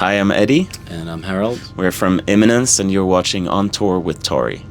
Hi, I'm Eddie. And I'm Harald. We're from Imminence, and you're watching On Tour with Tauri.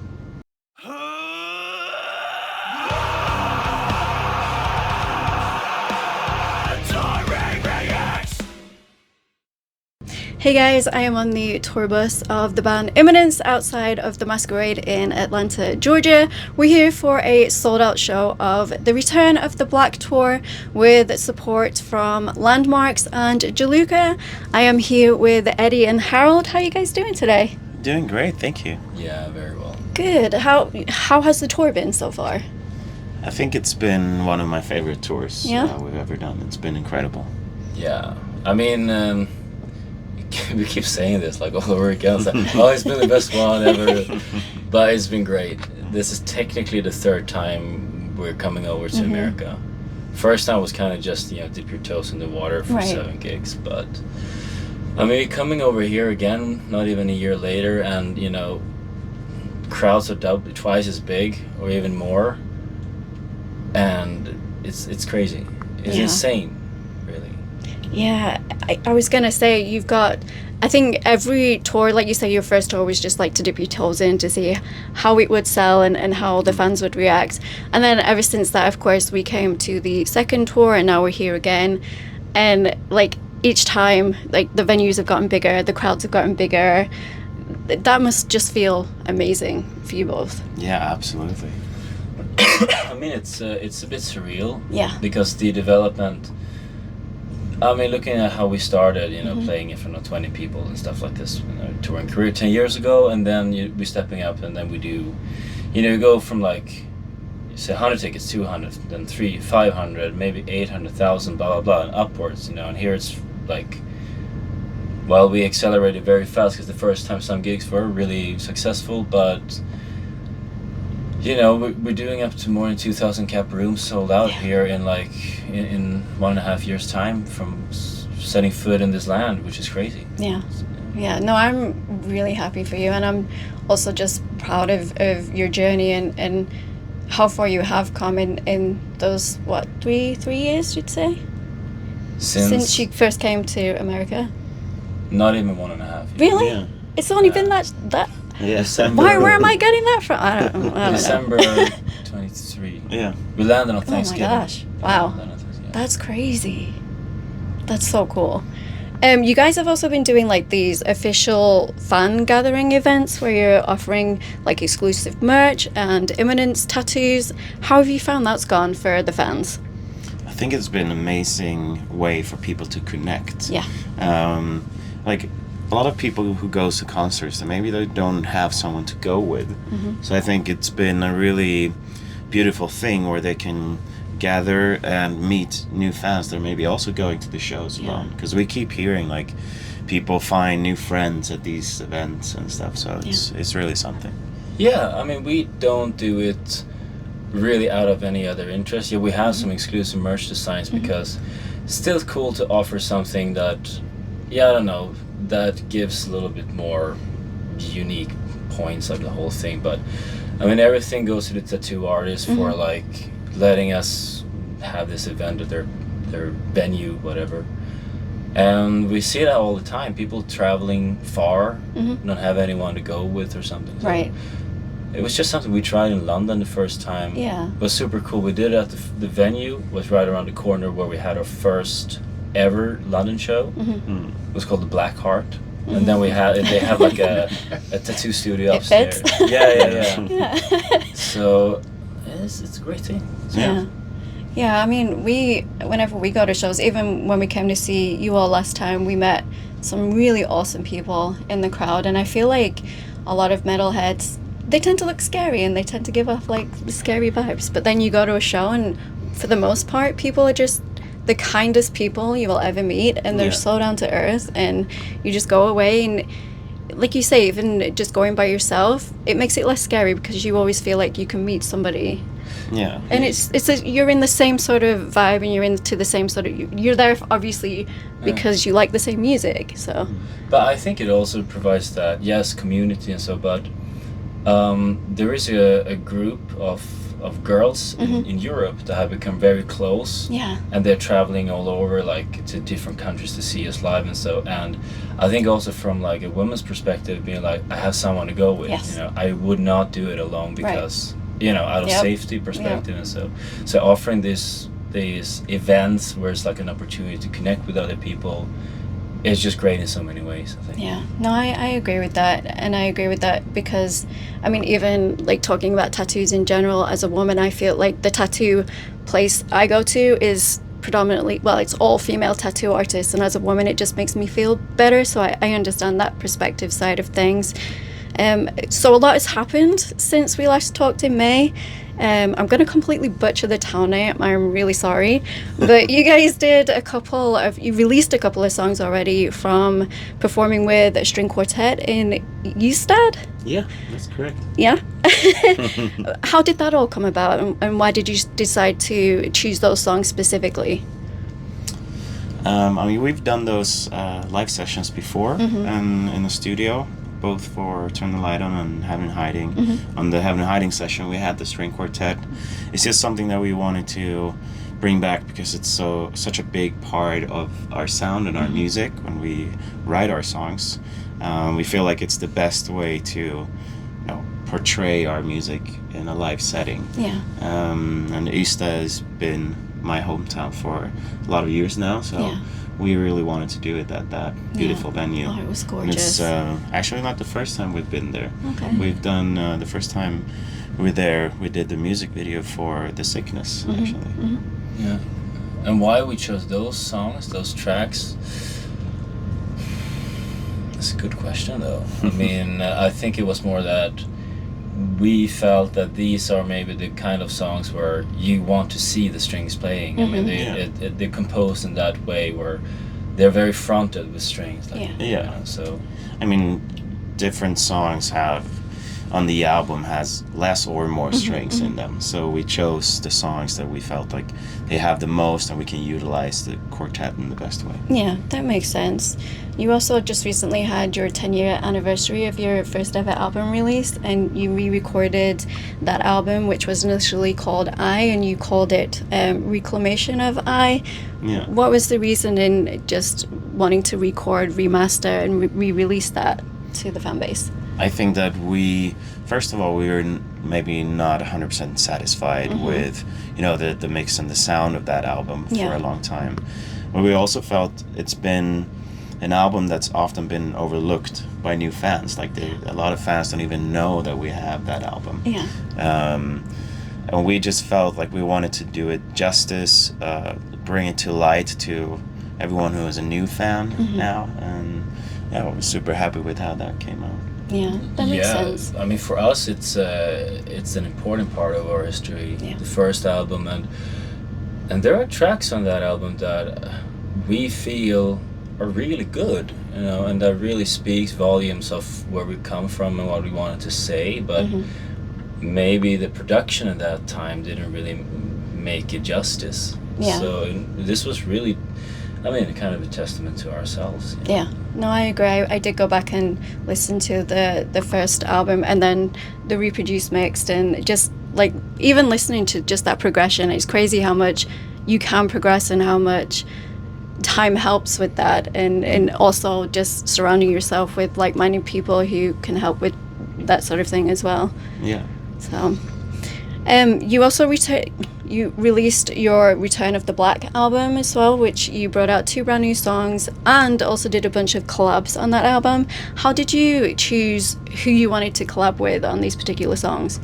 Hey guys, I am on the tour bus of the band Imminence outside of the Masquerade in Atlanta, Georgia. We're here for a sold-out show of the return of the Black Tour with support from Landmarks and Jaluka. I am here with Eddie and Harald. How are you guys doing today? Doing great, thank you. Yeah, very well. Good. How has the tour been so far? I think it's been one of my favorite tours we've ever done. It's been incredible. Yeah, I mean, we keep saying this like all over again. It's like, oh, it's been the best one ever, but it's been great. This is technically the third time we're coming over to America. First time was kind of just dip your toes in the water for 7 gigs, but I mean coming over here again, not even a year later, and crowds are twice as big or even more, and it's crazy. It's insane. Yeah, I was gonna say you've got, I think every tour, like you say, your first tour was just like to dip your toes in to see how it would sell and how the fans would react. And then ever since that, of course, we came to the second tour and now we're here again. And like each time, like the venues have gotten bigger, the crowds have gotten bigger. That must just feel amazing for you both. Yeah, absolutely. I mean, it's a bit surreal. Yeah. Because the development. I mean, looking at how we started, playing in front of 20 people and stuff like this, touring career 10 years ago, and then we're stepping up, and then we do, we go from like, say 100 tickets, 200, then 300, 500, maybe 800,000, blah, blah, blah, and upwards, and here it's like, well, we accelerated very fast because the first time some gigs were really successful, but, we're doing up to more than 2,000 cap rooms sold out here in like in 1.5 years' time from setting foot in this land, which is crazy. Yeah. No, I'm really happy for you, and I'm also just proud of your journey and how far you have come in those three years, you'd say, since you first came to America. Not even 1.5 years. Really? Yeah. It's only been that. Yeah. Where am I getting that from? I don't know. December 23. Yeah. We landed on Thanksgiving. Oh my gosh! Wow, that's crazy. That's so cool. You guys have also been doing like these official fan gathering events where you're offering like exclusive merch and Imminence tattoos. How have you found that's gone for the fans? I think it's been an amazing way for people to connect. Yeah. Like a lot of people who goes to concerts, and maybe they don't have someone to go with. So I think it's been a really beautiful thing where they can gather and meet new fans that are maybe also going to the shows alone. Because we keep hearing like people find new friends at these events and stuff. So it's really something. Yeah, I mean, we don't do it really out of any other interest. Yeah, we have some exclusive merch designs because it's still cool to offer something that, I don't know, that gives a little bit more unique points of the whole thing. But I mean, everything goes to the tattoo artist for like letting us have this event at their venue, whatever. And we see that all the time. People traveling far, don't have anyone to go with or something. So right. It was just something we tried in London the first time. Yeah. It was super cool. We did it at the venue was right around the corner where we had our first ever London show. It was called the Black Heart, and then they had like a tattoo studio upstairs. Yeah. So it's a great thing. Yeah. I mean, whenever we go to shows, even when we came to see you all last time, we met some really awesome people in the crowd, and I feel like a lot of metalheads, they tend to look scary and they tend to give off like scary vibes, but then you go to a show and for the most part people are just the kindest people you will ever meet, and they're so down to earth, and you just go away, and like you say, even just going by yourself, it makes it less scary because you always feel like you can meet somebody. Yeah. And you're in the same sort of vibe, and you're into the same sort of, you're there obviously because you like the same music. So but I think it also provides that community and so, but there is a group of of girls in Europe that have become very close. Yeah. And they're traveling all over, like, to different countries to see us live and so. And I think also from like a woman's perspective, being like, I have someone to go with. Yes. You know, I would not do it alone because you know, out of safety perspective and so offering these events where it's like an opportunity to connect with other people. It's just great in so many ways, I think. Yeah, no, I agree with that. And I agree with that because, I mean, even like talking about tattoos in general, as a woman, I feel like the tattoo place I go to is predominantly, well, it's all female tattoo artists. And as a woman, it just makes me feel better. So I understand that perspective side of things. So a lot has happened since we last talked in May. I'm going to completely butcher the town name. I'm really sorry. But you guys you released a couple of songs already from performing with a string quartet in Ystad? Yeah, that's correct. Yeah? How did that all come about? And why did you decide to choose those songs specifically? I mean, we've done those live sessions before in the studio. Both for Turn the Light On and Heaven Hiding. On the Heaven Hiding session, we had the string quartet. It's just something that we wanted to bring back because it's such a big part of our sound and our music when we write our songs. We feel like it's the best way to, portray our music in a live setting. Yeah. And Ystad has been my hometown for a lot of years now, so we really wanted to do it at that beautiful venue. Oh, it was gorgeous. And it's actually not the first time we've been there. Okay. We've done the first time we were there, we did the music video for The Sickness, actually. Yeah. And why we chose those songs, those tracks? That's a good question, though. I mean, I think it was more that we felt that these are maybe the kind of songs where you want to see the strings playing. I mean, they're composed in that way where they're very fronted with strings. Like, so I mean, different songs on the album has less or more strings in them. So we chose the songs that we felt like they have the most and we can utilize the quartet in the best way. Yeah, that makes sense. You also just recently had your 10-year anniversary of your first ever album release, and you re-recorded that album, which was initially called I, and you called it Reclamation of I. Yeah. What was the reason in just wanting to record, remaster, and re-release that to the fan base? I think that first of all, we were maybe not 100% satisfied with, the mix and the sound of that album for a long time. But we also felt it's been an album that's often been overlooked by new fans. Like a lot of fans don't even know that we have that album. Yeah. And we just felt like we wanted to do it justice, bring it to light to everyone who is a new fan now. And we're super happy with how that came out. Yeah, that makes sense. I mean, for us, it's an important part of our history. Yeah. The first album, and there are tracks on that album that we feel are really good, and that really speaks volumes of where we come from and what we wanted to say. But maybe the production at that time didn't really make it justice. Yeah. So this was really, kind of a testament to ourselves. Yeah. No, I agree. I did go back and listen to the first album and then the reproduced mixed, and just like even listening to just that progression, it's crazy how much you can progress and how much time helps with that, and also just surrounding yourself with like-minded people who can help with that sort of thing as well. Yeah. So, you also released your Return of the Black album as well, which you brought out 2 brand new songs and also did a bunch of collabs on that album. How did you choose who you wanted to collab with on these particular songs?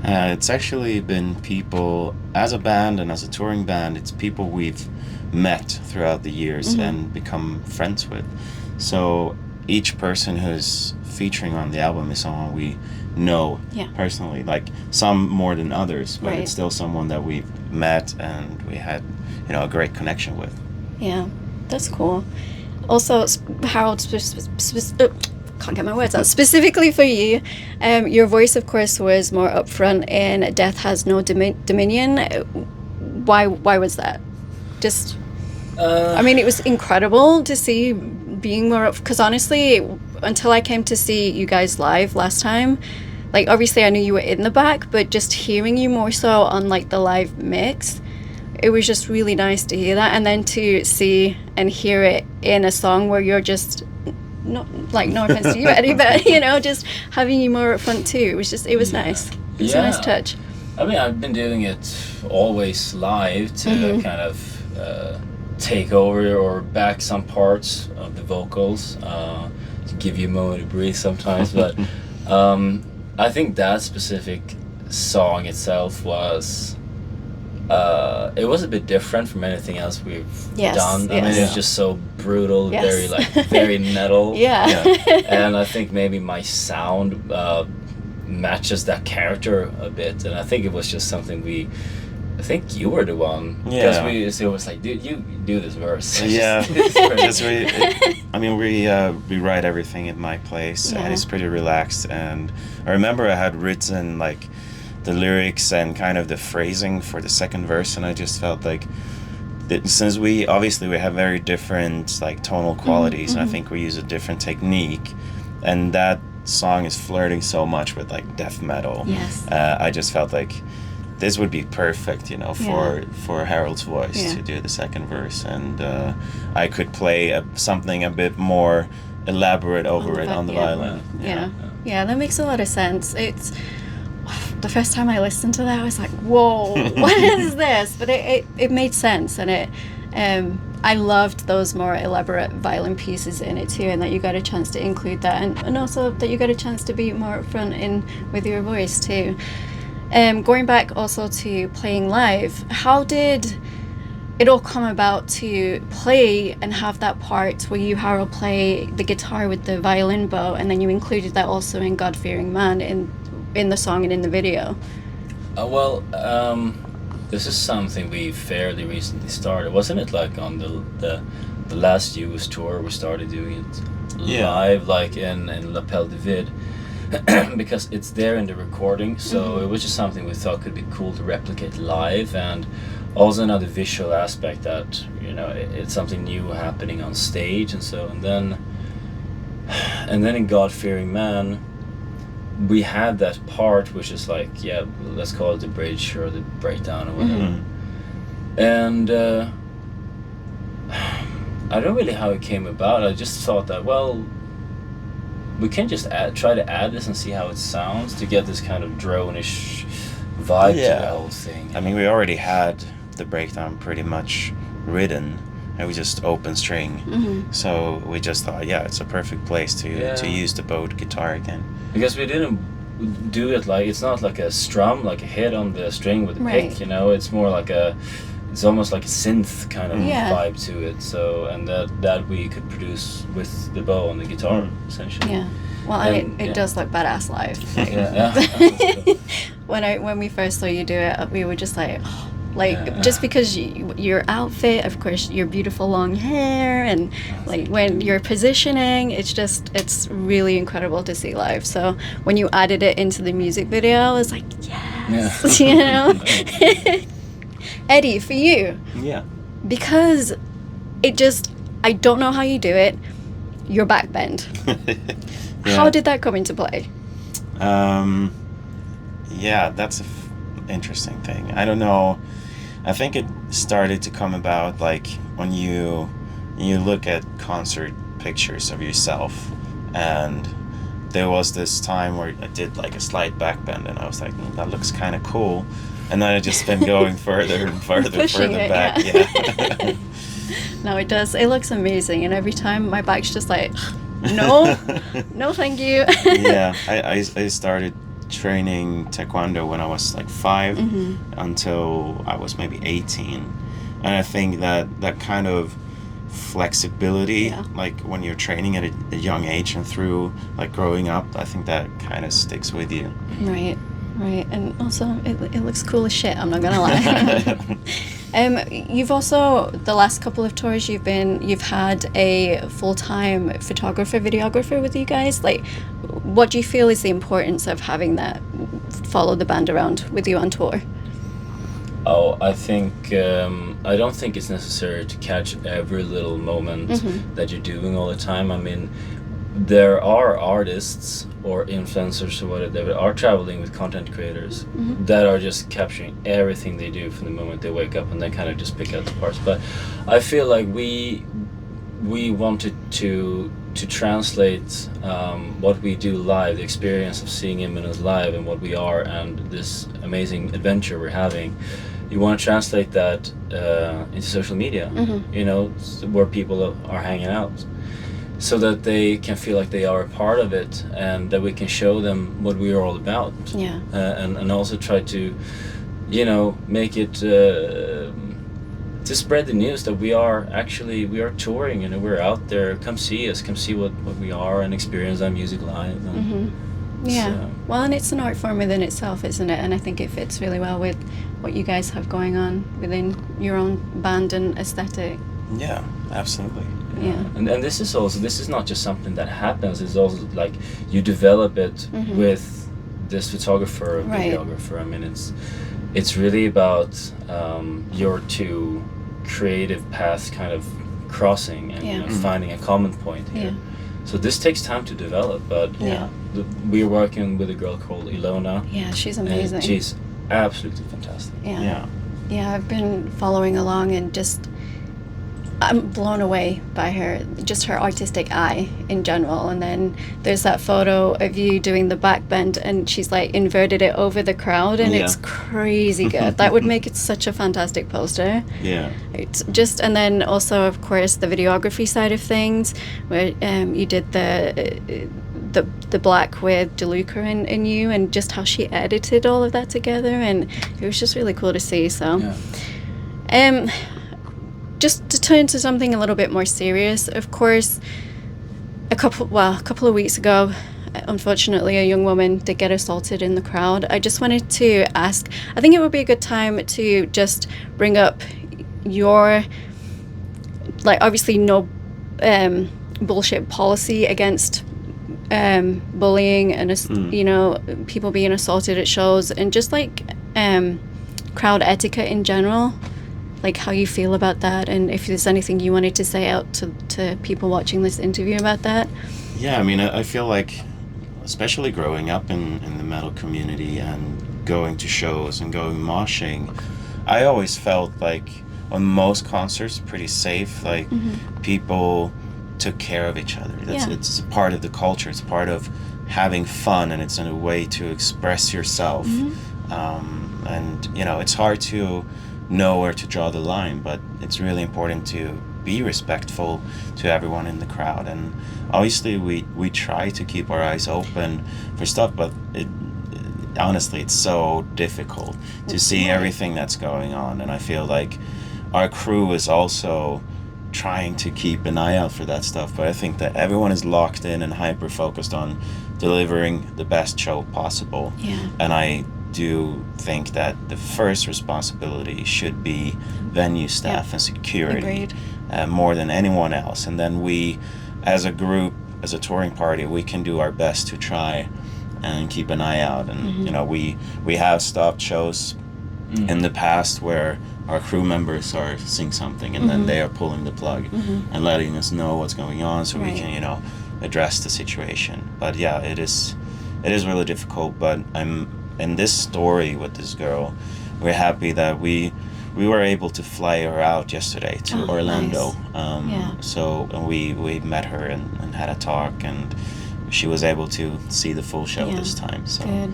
It's actually been people, as a band and as a touring band, it's people we've met throughout the years and become friends with. So each person who's featuring on the album is someone we know personally, like some more than others, but it's still someone that we've met and we had a great connection with. Yeah, that's cool. Also, Harald, can't get my words out. Specifically for you, your voice, of course, was more upfront in Death Has No Dominion. Why was that? Just, it was incredible to see being more up, because honestly, until I came to see you guys live last time, like, obviously I knew you were in the back, but just hearing you more so on like the live mix, it was just really nice to hear that, and then to see and hear it in a song where you're just not like, no offense to you, Eddie, but you know, just having you more up front too. It was nice. It's a nice touch. I mean, I've been doing it always live to kind of take over or back some parts of the vocals, to give you a moment to breathe sometimes. But I think that specific song itself was it was a bit different from anything else we've done. I mean, it was just so brutal, very metal. And I think maybe my sound matches that character a bit, and I think it was just something I think you were the one, because it was like, dude, you do this verse. We write everything at my place, and it's pretty relaxed. And I remember I had written like the lyrics and kind of the phrasing for the second verse, and I just felt like since we have very different like tonal qualities, and I think we use a different technique, and that song is flirting so much with like death metal. I just felt like this would be perfect, you know, for Harald's voice to do the second verse, and I could play something a bit more elaborate over it on the violin. Yeah, that makes a lot of sense. It's the first time I listened to that, I was like, whoa, what is this? But it made sense, and I loved those more elaborate violin pieces in it too, and that you got a chance to include that, and also that you got a chance to be more upfront in with your voice too. Going back also to playing live, how did it all come about to play and have that part where you, Harald, play the guitar with the violin bow, and then you included that also in God-Fearing Man in the song and in the video? This is something we fairly recently started. Wasn't it like on the last US tour we started doing it live, like in La Pelle de Vide? Because it's there in the recording, so it was just something we thought could be cool to replicate live, and also another visual aspect that, you know, it's something new happening on stage, and then in God-Fearing Man we had that part which is like, let's call it the bridge or the breakdown or whatever, and I don't really know how it came about. I just thought that, well, we can just try to add this and see how it sounds to get this kind of drone-ish vibe to the whole thing. I mean, we already had the breakdown pretty much written, and we just open string. So we just thought, it's a perfect place to use the bowed guitar again. Because we didn't do it like, it's not like a strum, like a hit on the string with a pick, you know, it's more like it's almost like a synth kind of vibe to it. So, and that we could produce with the bow on the guitar, essentially. Yeah. Well, and it does look badass live. When we first saw you do it, we were just like, just because your outfit, of course, your beautiful long hair, and like when you're positioning, it's really incredible to see live. So when you added it into the music video, I was like, yes, you know. Eddie, for you, because I don't know how you do it, your back bend. How did that come into play? That's an interesting thing. I don't know. I think it started to come about like when you look at concert pictures of yourself, and there was this time where I did like a slight back bend, and I was like, that looks kind of cool. And then I just been going further and further back. No, it does. It looks amazing, and every time my back's just like, no, no, thank you. I started training taekwondo when I was like 5 until I was maybe 18, and I think that kind of flexibility, like when you're training at a young age and through like growing up, I think that kind of sticks with you. Right, and also it looks cool as shit, I'm not gonna lie. You've also, the last couple of tours you've had a full-time photographer, videographer with you guys. Like, what do you feel is the importance of having that follow the band around with you on tour? I think I don't think it's necessary to catch every little moment that you're doing all the time. I mean, there are artists or influencers or whatever that are traveling with content creators that are just capturing everything they do from the moment they wake up and then kind of just pick out the parts. But I feel like we wanted to translate what we do live, the experience of seeing Imminence live and what we are and this amazing adventure we're having. You want to translate that into social media, you know, where people are hanging out, so that they can feel like they are a part of it and that we can show them what we are all about. Yeah. And also try to, you know, make it to spread the news that we are touring, you know, we're out there. Come see us, come see what we are and experience our music live. And Yeah. so- Well, and it's an art form within itself, isn't it? And I think it fits really well with what you guys have going on within your own band and aesthetic. Yeah, absolutely. Yeah. And this is not just something that happens. It's also like you develop it with this photographer, Right. videographer. I mean, it's really about your two creative paths kind of crossing and you know, finding a common point here. Yeah. So this takes time to develop, but Yeah. we're working with a girl called Ilona. Yeah, she's amazing. And she's absolutely fantastic. Yeah. Yeah. Yeah, I've been following along and just I'm blown away by her, just her artistic eye in general. And then there's that photo of you doing the back bend and she's like inverted it over the crowd and Yeah. it's crazy good. That would make it such a fantastic poster. Yeah. It's just, and then also of course the videography side of things where you did the black with DeLuca in you and just how she edited all of that together, and it was just really cool to see. So Yeah. just to turn to something a little bit more serious, of course, a couple of weeks ago, unfortunately, a young woman did get assaulted in the crowd. I just wanted to ask, I think it would be a good time to just bring up your, like, obviously no bullshit policy against bullying and, you know, people being assaulted at shows, and just like crowd etiquette in general. Like how you feel about that, and if there's anything you wanted to say out to people watching this interview about that. Yeah, I mean, I feel like, especially growing up in the metal community and going to shows and going moshing, I always felt like on most concerts pretty safe. Like people took care of each other. It's a part of the culture. It's part of having fun, and it's in a way to express yourself. And you know, it's hard to know where to draw the line, but it's really important to be respectful to everyone in the crowd. And obviously we try to keep our eyes open for stuff, but honestly it's so difficult to see everything that's going on, and I feel like our crew is also trying to keep an eye out for that stuff, but I think that everyone is locked in and hyper focused on delivering the best show possible. And I do think that the first responsibility should be venue staff and security, more than anyone else. And then we, as a group, as a touring party, we can do our best to try and keep an eye out. And you know, we have stopped shows in the past where our crew members are seeing something and then they are pulling the plug and letting us know what's going on, so we can, you know, address the situation. But yeah, it is really difficult. But in this story with this girl, we're happy that we were able to fly her out yesterday to Orlando. Nice. So we met her and had a talk, and she was able to see the full show this time. So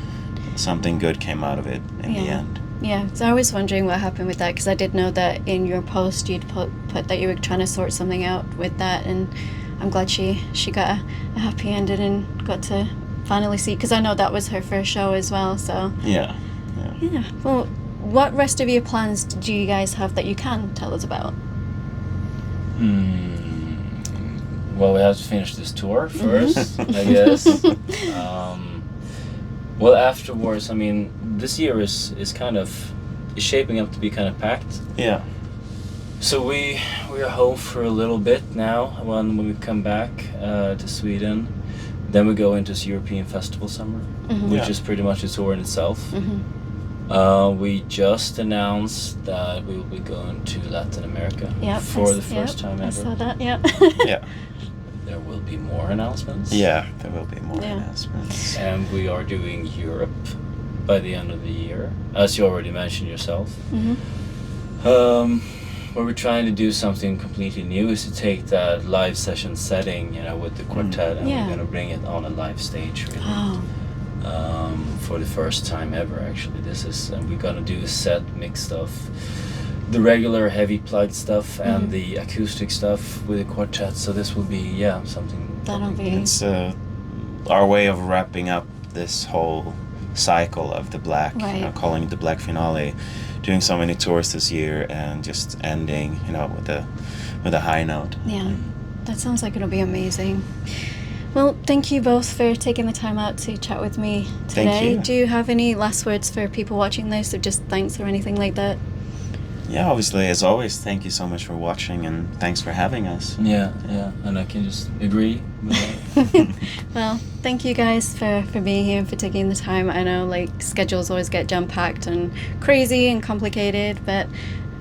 something good came out of it in the end. Yeah, so I was wondering what happened with that, because I did know that in your post you'd put that you were trying to sort something out with that, and I'm glad she got a happy ending and got to finally see, because I know that was her first show as well. So yeah. Well, what rest of your plans do you guys have that you can tell us about? Well, we have to finish this tour first, I guess. Well, afterwards, I mean, this year is shaping up to be kind of packed. Yeah. So we are home for a little bit now. When we come back to Sweden, then we go into this European festival summer, which is pretty much a tour in itself. We just announced that we will be going to Latin America for the first time ever. I saw that. Yeah. Yeah. there will be more announcements. Yeah, there will be more Yeah. announcements. And we are doing Europe by the end of the year, as you already mentioned yourself. Where we're trying to do something completely new is to take that live session setting, with the quartet, and Yeah. we're gonna bring it on a live stage, really. Oh, For the first time ever, actually. And we're gonna do a set mixed of the regular heavy plugged stuff and the acoustic stuff with the quartet. So this will be, something. that'll be. It's our way of wrapping up this whole cycle of the Black, Right. calling it the Black Finale, doing so many tours this year, and just ending, with a high note. Yeah, that sounds like it'll be amazing. Well, thank you both for taking the time out to chat with me today. Thank you. Do you have any last words for people watching this, or just thanks or anything like that? Yeah, obviously, as always, thank you so much for watching, and thanks for having us. Yeah, and I can just agree with that. Well, thank you guys for being here and for taking the time. I know schedules always get jam-packed and crazy and complicated, but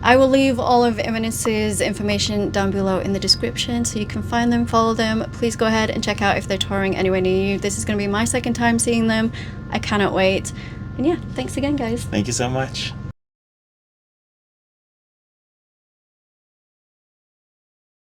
I will leave all of Imminence's information down below in the description so you can find them, follow them. Please go ahead and check out if they're touring anywhere near you. This is going to be my second time seeing them. I cannot wait. And yeah, thanks again, guys. Thank you so much.